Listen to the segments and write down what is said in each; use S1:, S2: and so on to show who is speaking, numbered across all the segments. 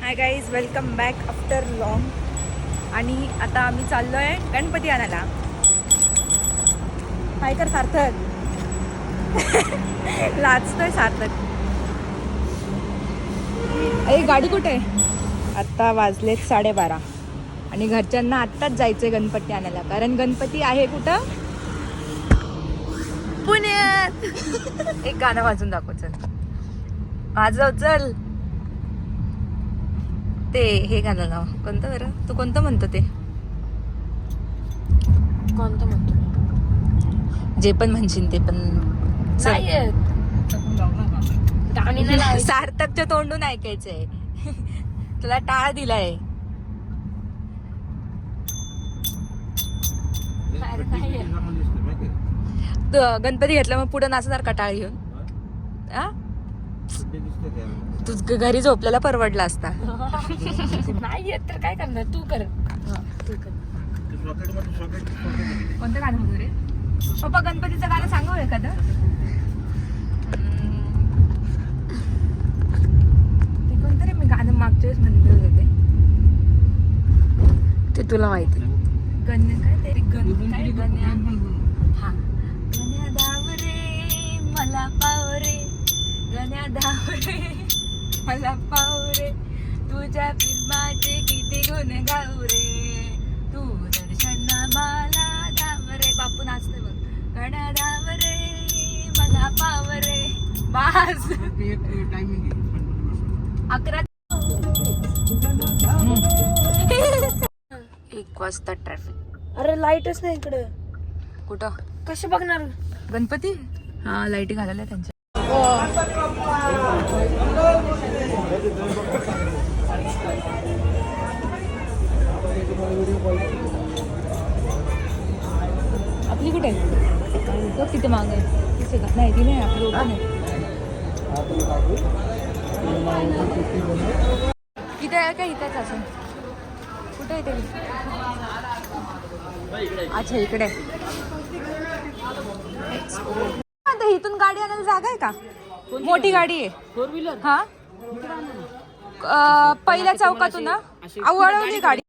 S1: Hi guys, welcome back after long. आणि आता आम्ही चाललो आहे गणपती आणायला. हाय कर सार्थक. लाजतोय सार्थक. अरे गाडी कुठे आहे? आत्ता वाजलेत 12:30 आणि घरच्यांना आत्ताच जायचंय गणपती आणायला, कारण गणपती आहे कुठं? पुण्यात. एक गाणं वाजून दाखव, चल वाजव, चल. ते हे गाणं लाव. कोणतं बरं? तू कोणतं म्हणतो ते?
S2: कोणतं म्हणतो?
S1: जे पण म्हणशील ते पण. सार्थकच्या तोंडून ऐकायचंय. तुला टाळ दिलाय. गणपती घेतला मग पुढे नाचणार का टाळ घेऊन? तू घरी झोपलेला परवडला असता.
S2: नाही येत तर काय करणार? तू कर.
S1: कोणतं गाणं म्हणतो रे पप्पा? गणपतीचं गाणं सांगू एखादं. ते कोणतं रे? मी गाणं मागच्या वेळेस म्हणले होते
S2: ते तुला माहिती.
S1: गण्य काय ते? काय गण्या? हा, गण्या धाव रे मला पाव रे, गण्या धाव रे मला पाव रे, तुझ्या फिल्माचे किती गुण गाऊ रे, तू दर्शन मला धाव रे. बापू नाचतोय बघ. गण्या धाव रे मला पाव रे. बास. 11 1 वाजता ट्रॅफिक.
S2: अरे लाईटच नाही इकडे.
S1: कुठं?
S2: कसे बघणार
S1: गणपती? हा, लाईटी घालायला त्यांच्या. आपली कुठे आहे? बघ तिथे माग आहे. तिथे का? नाही, ती नाही. आपली ओपन आहे. इथे आहे का? इथेच असं कुठे आहे ते? अच्छा, इकडे. इथून गाडी आणायला जागा आहे का? मोठी गाडी आहे.
S2: 4 व्हीलर.
S1: हा, पहिल्या चौकातून ना वळवली गाडी.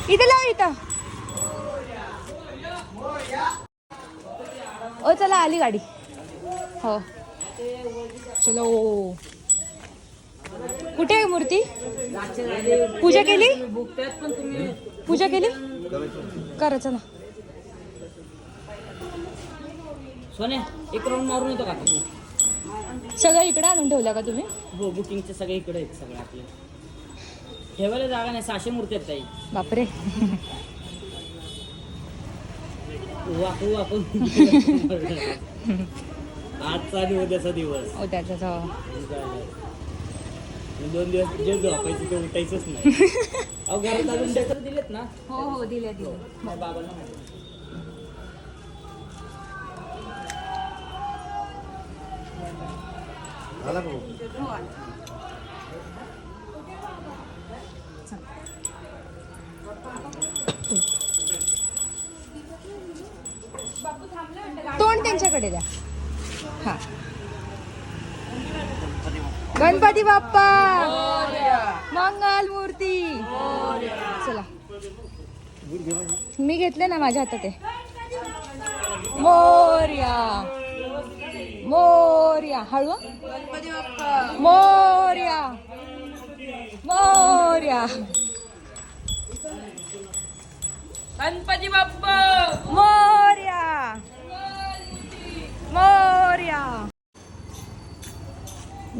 S1: इथे लाव, इथं. ओ चला, आली गाडी. हो चलो. कुठे आहे मूर्ती? पूजा केली? पूजा केली? करा, चला.
S3: सोन्या, एक राऊंड मारून येतो का तू?
S1: सगळं इकडे आणून ठेवलं का तुम्ही?
S3: हो, बुकिंगचे सगळे इकडे आहेत. सगळे आपले ठेवायला जागा नाही. 600 मूर्ती आहेत ताई.
S1: बापरे.
S3: वापू वापू. आजचा आणि उद्याचा दिवस.
S1: ओ त्याचा
S3: 2 दिवस जे झोपायचं ते उठायचंच नाही. अहो, घरात अजून डेकर दिलेत ना?
S1: हो दिले.
S3: बाबांना माहिती.
S1: तोंड त्यांच्याकडे द्या. हा. गणपती बाप्पा मंगल मूर्ती. चला, मी घेतले ना माझ्या हातात आहे. मोरया मोरया. हळू. मोरया मोरया.
S2: गणपती बाप्पा
S1: मोरया मोरया.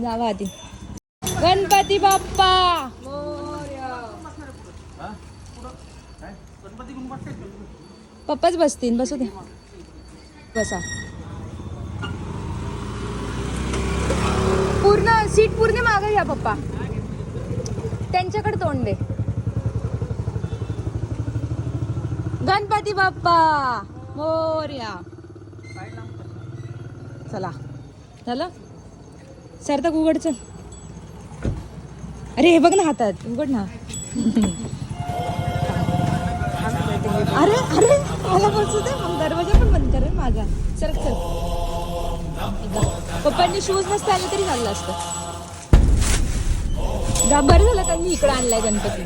S1: जावा आधी. गणपती बाप्पा मोरया. पप्पाच बसतील. बसू दे. बसा. पूर्ण सीट पूर्ण मागे घ्या पप्पा. त्यांच्याकडे तोंड दे. गणपती बाप्पा मोरया. चला, झालं. सार्थक उघड, चल. अरे हे बघ ना हातात. उघड ना. अरे अरे मला बसू दे मग दरवाजा पण बंद करेल माझा. चल चल. पप्पांनी शूज नसते आले तरी चाललं असतं. बरं झालं त्यांनी इकडे आणलाय गणपती.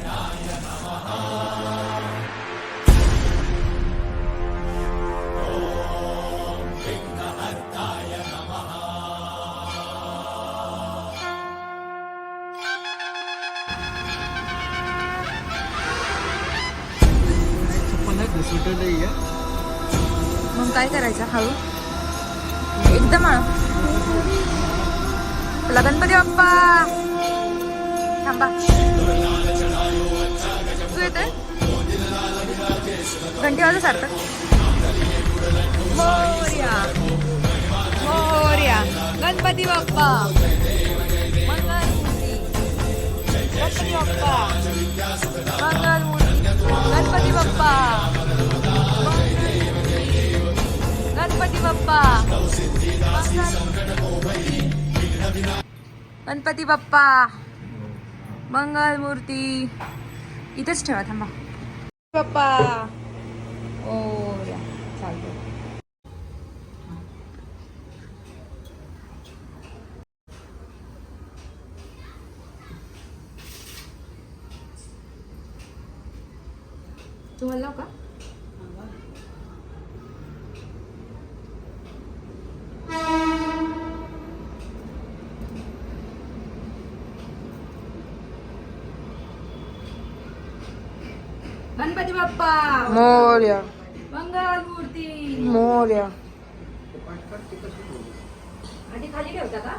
S1: मग काय करायचं हळू एकदम हळू. चला गणपती बाप्पा. थांबा तू येते घंटी वाजत सारखं. मोरया मोरया गणपती बाप्पा. मंगलमूर्ती गणपती बाप्पा. मंगलमूर्ती गणपती बाप्पा. गणपती बाप्पा. गणपती बाप्पा. मंगलमूर्ती. इथेच ठेवा थांबा. बाप्पा. ओ या चालतं. तुम्हाला लावू का? गणपती बाप्पा.
S2: मोरया
S1: मंगलमूर्ती.
S2: मोरया.
S1: आधी खाली ठेवता का?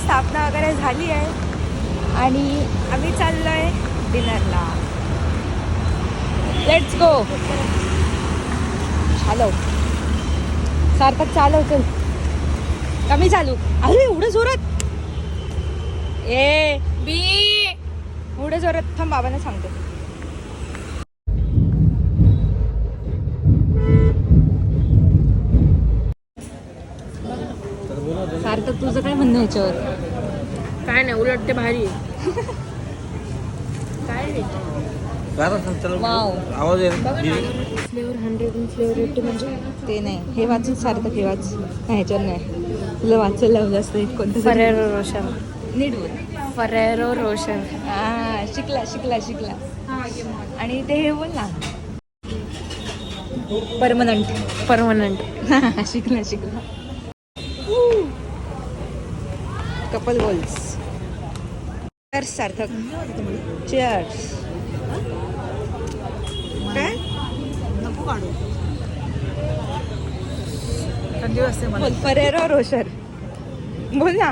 S1: स्थापना वगैरे झाली आहे आणि आम्ही चाललो आहे डिनरला. Let's go. चालव सार्थक, चालव. चल कमी चालू. अरे एवढं जोरात. ए बी एवढं जोरात थांब, बाबांना सांगते. सार्थक तुझं काय म्हणणं याच्यावर?
S2: काय नाही, उलट ते भारी आहे. काय रे
S1: वाव.
S2: आवाज फ्लेवर 100 फ्लेवर 80 म्हणजे
S1: ते नाही, हे वाचून सार्थक, हे वाच. नाही ह्याच्यावर नाही, तुला वाचायला लावलं असतं एक कोणतं
S2: फरेरो रोशर.
S1: नीट बोल.
S2: Ferrero Rocher.
S1: हा शिकला शिकला शिकला. आणि ते हे बोल ना, परमनंट. शिकला शिकला. Couple goals. चीयर्स सार्थक, चीयर्स. काय
S2: थंडी वाजते मला.
S1: बोल, फरेरो रोशर बोल ना.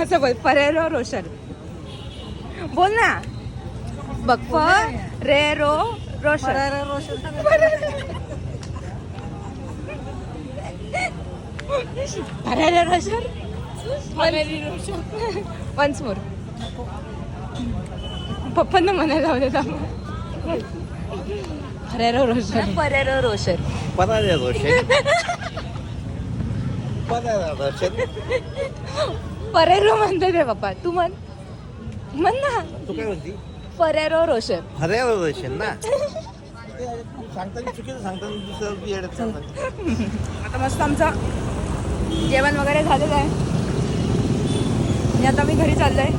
S1: असं बोल, फरेरो रोशर बोल ना. बघ, Ferrero Rocher. Ferrero Rocher. Once more. पप्पांना म्हणायला लावलं आपण. Ferrero Rocher. Ferrero Rocher. Ferrero म्हणते रे पप्पा. तू म्हण ना.
S2: तू काय म्हणती?
S1: Ferrero Rocher.
S2: फरेरो रोशर ना. सांगताना चुकीचं सांगताना.
S1: आता मस्त आमचं जेवण वगैरे झालेलं आहे आणि आता मी घरी चाललोय.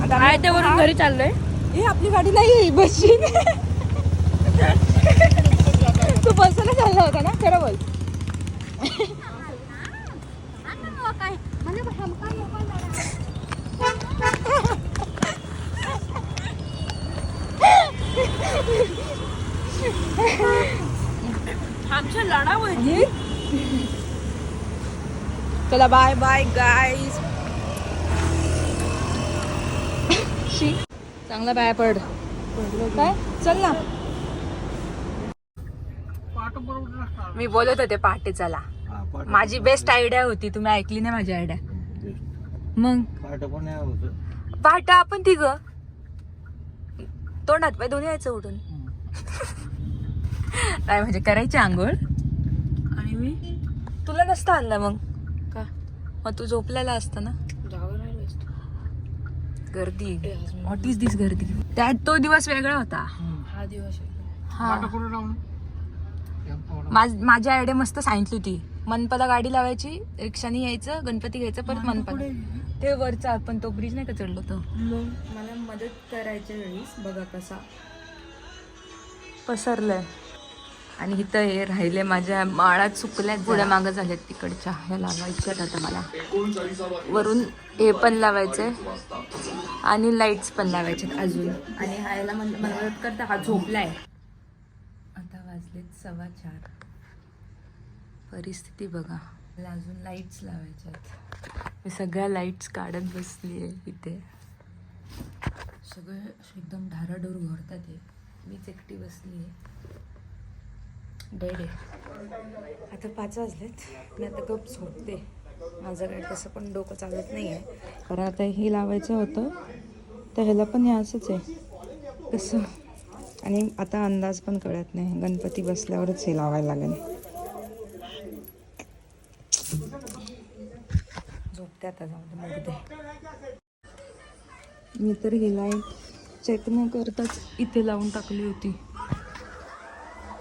S1: आता
S2: आयत्यावरून घरी चाललोय.
S1: हे आपली गाडी नाही, बसची. तू बसला चालला होता ना, खरं बोल.
S2: आमच्या लढावं.
S1: चला बाय बाय गाईज. चांगला बाय पड. काय चल ना. मी बोलत होते पहाटे चला. माझी बेस्ट आयडिया होती, तुम्ही ऐकली नाही माझी आयडिया. मग पहाटे आपण तिघ तोंडात पाय दोन्ही यायचं उठून. काय म्हणजे करायची आंघोळ.
S2: आणि मी
S1: तुला नसतं आणलं मग
S2: का?
S1: मग तू झोपलेला असता ना.
S2: जावं राहिलं असतं.
S1: गर्दी. व्हॉट इज दिस गर्दी. त्यात तो दिवस वेगळा होता.
S2: हा दिवस
S1: हा. माझी आयडिया मस्त सांगितली होती. मनपाला गाडी लावायची, रिक्षाने यायचं, गणपती घ्यायचं, परत मनपाला. ते वरचा आपण तो ब्रिज नाही का चढलो तो. मला मदत करायच्या वेळेस बघा कसा पसरलंय. आणि इथं हे राहिले माझ्या माळा चुकल्यात, पुढे मागं झाल्यात तिकडच्या. ह्या लावायच्यात आता मला. वरून हे पण लावायचंय आणि लाईट्स पण लावायचे अजून. आणि ह्याला मदत करता हा झोपलाय. आता वाजलेत 4:15. परिस्थिती बघा. मला अजून लाईट्स लावायच्यात. मी सगळ्या लाईट्स काढत बसली आहे इथे. सगळं एकदम धाराडोर घोरतात आहे. मीच एकटी बसली आहे. डेड आहे. आता 5 वाजलेत. मी आता गप झोपते. माझं काय तसं पण डोकं चालत नाही आहे. कारण आता हे लावायचं होतं, तर ह्याला पण हे असंच आहे कसं. आणि आता अंदाज पण कळत नाही. गणपती बसल्यावरच हे लावायला लागेल. झोपते आता, जाऊ दे. मी तर ही लाईट चेक न करताच इथे लावून टाकली होती.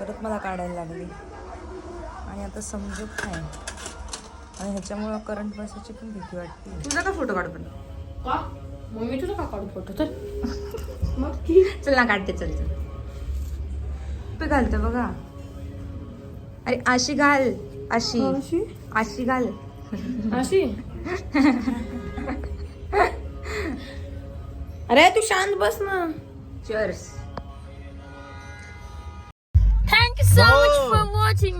S1: परत मला काढायला लागली आणि आता समजत नाही. आणि ह्याच्यामुळं करंट बसायची पण भीती वाटते. तुझा का फोटो काढ पण.
S2: का मग मी तुझा का काढू फोटो. तर
S1: मग चल ना काढते. चल चल पे घालते बघा. अरे अशी घाल. अशी घाल.
S2: अशी. अरे तू शांत बस ना.
S1: Cheers.
S2: Thank you so much for watching.